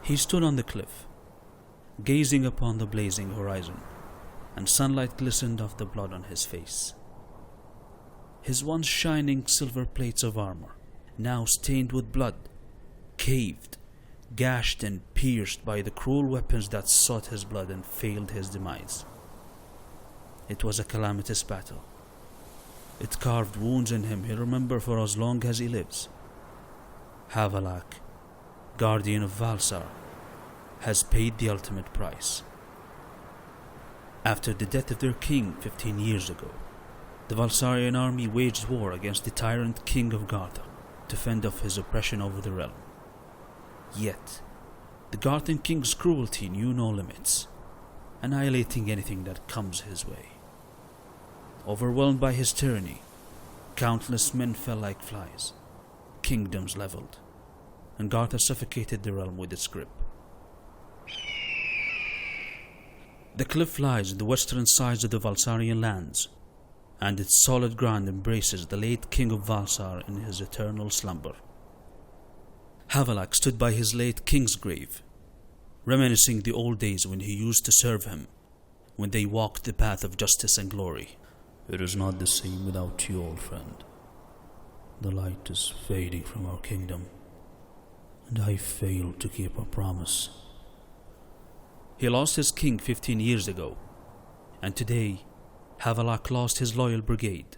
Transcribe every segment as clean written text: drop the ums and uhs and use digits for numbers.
He stood on the cliff, gazing upon the blazing horizon, and sunlight glistened off the blood on his face. His once shining silver plates of armor, now stained with blood, caved, gashed and pierced by the cruel weapons that sought his blood and failed his demise. It was a calamitous battle. It carved wounds in him he'll remember for as long as he lives. Havelak, guardian of Valsar, has paid the ultimate price. After the death of their king 15 years ago, the Valsarian army waged war against the tyrant king of Gartha to fend off his oppression over the realm. Yet, the Garthan king's cruelty knew no limits, annihilating anything that comes his way. Overwhelmed by his tyranny, countless men fell like flies, kingdoms leveled, and Gartha suffocated the realm with its grip. The cliff lies in the western sides of the Valsarian lands, and its solid ground embraces the late king of Valsar in his eternal slumber. Havelak stood by his late king's grave, reminiscing the old days when he used to serve him, when they walked the path of justice and glory. It is not the same without you, old friend. The light is fading from our kingdom, and I failed to keep our promise. He lost his king 15 years ago, and today Havelak lost his loyal brigade.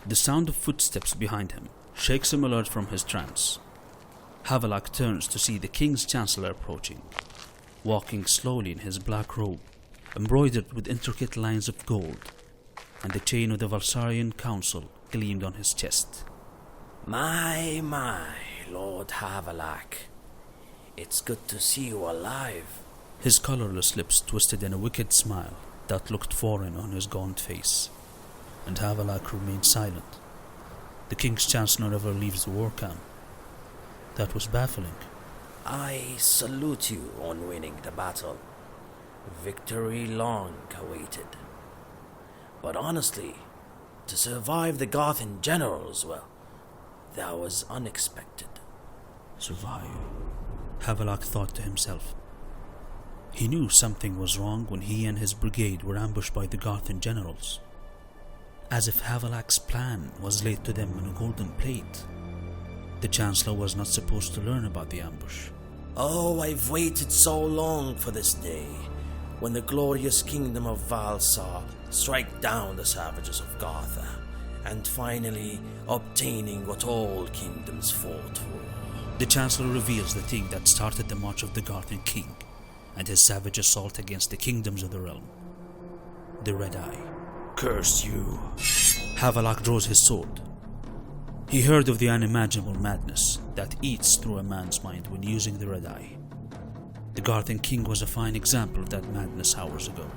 The sound of footsteps behind him shakes him alert from his trance. Havelak turns to see the king's chancellor approaching, walking slowly in his black robe, embroidered with intricate lines of gold, and the chain of the Valsarian council gleamed on his chest. My, Lord Havelak. It's good to see you alive. His colorless lips twisted in a wicked smile that looked foreign on his gaunt face, and Havelak remained silent. The king's chancellor never leaves the war camp. That was baffling. I salute you on winning the battle. Victory long awaited. But honestly, to survive the Garthan generals, well, that was unexpected. Survive? Havelak thought to himself. He knew something was wrong when he and his brigade were ambushed by the Garthan generals. As if Havelak's plan was laid to them on a golden plate. The Chancellor was not supposed to learn about the ambush. Oh, I've waited so long for this day, when the glorious kingdom of Valsar strike down the savages of Gartha, and finally obtaining what all kingdoms fought for. The Chancellor reveals the thing that started the march of the Garthan king and his savage assault against the kingdoms of the realm. The Red Eye. Curse you. Havelak draws his sword. He heard of the unimaginable madness that eats through a man's mind when using the Red Eye. The Garthan king was a fine example of that madness hours ago.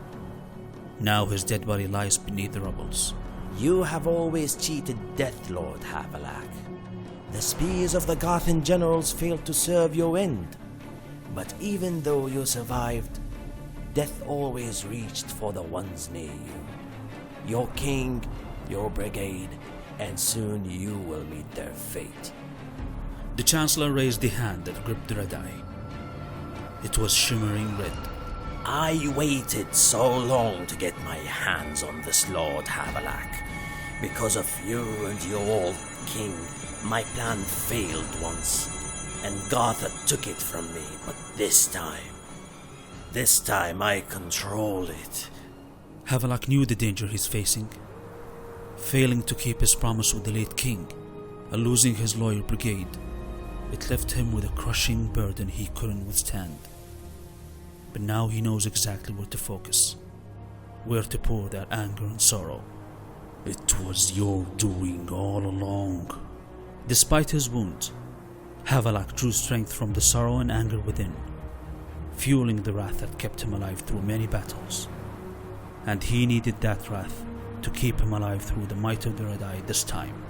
Now his dead body lies beneath the rubbles. You have always cheated death, Lord Havelak. The spears of the Garthan generals failed to serve your end. But even though you survived, death always reached for the ones near you. Your king, your brigade, and soon you will meet their fate. The Chancellor raised the hand that gripped the Red Eye. It was shimmering red. I waited so long to get my hands on this Lord Havelak. Because of you and your old king, my plan failed once, and Gartha took it from me, but this time I control it. Havelak knew the danger he's facing. Failing to keep his promise with the late king, and losing his loyal brigade, it left him with a crushing burden he couldn't withstand. But now he knows exactly where to focus, where to pour that anger and sorrow. It was your doing all along. Despite his wounds, Havelak drew strength from the sorrow and anger within, fueling the wrath that kept him alive through many battles. And he needed that wrath to keep him alive through the might of the Red Eye this time.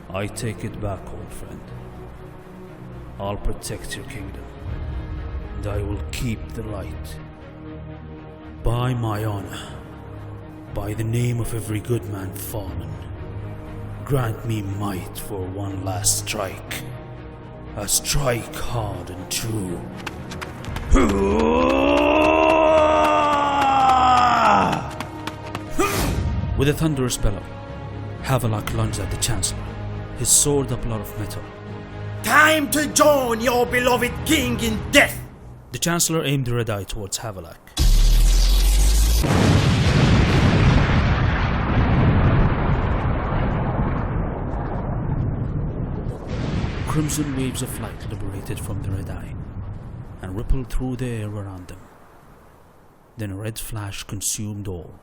I take it back, old friend. I'll protect your kingdom, and I will keep the light. By my honor, by the name of every good man fallen, grant me might for one last strike. A strike hard and true. With a thunderous bellow, Havelock lunged at the Chancellor, his sword a blood of metal. Time to join your beloved king in death! The Chancellor aimed the red eye towards Havelock. Crimson waves of light liberated from the red eye and rippled through the air around them. Then a red flash consumed all.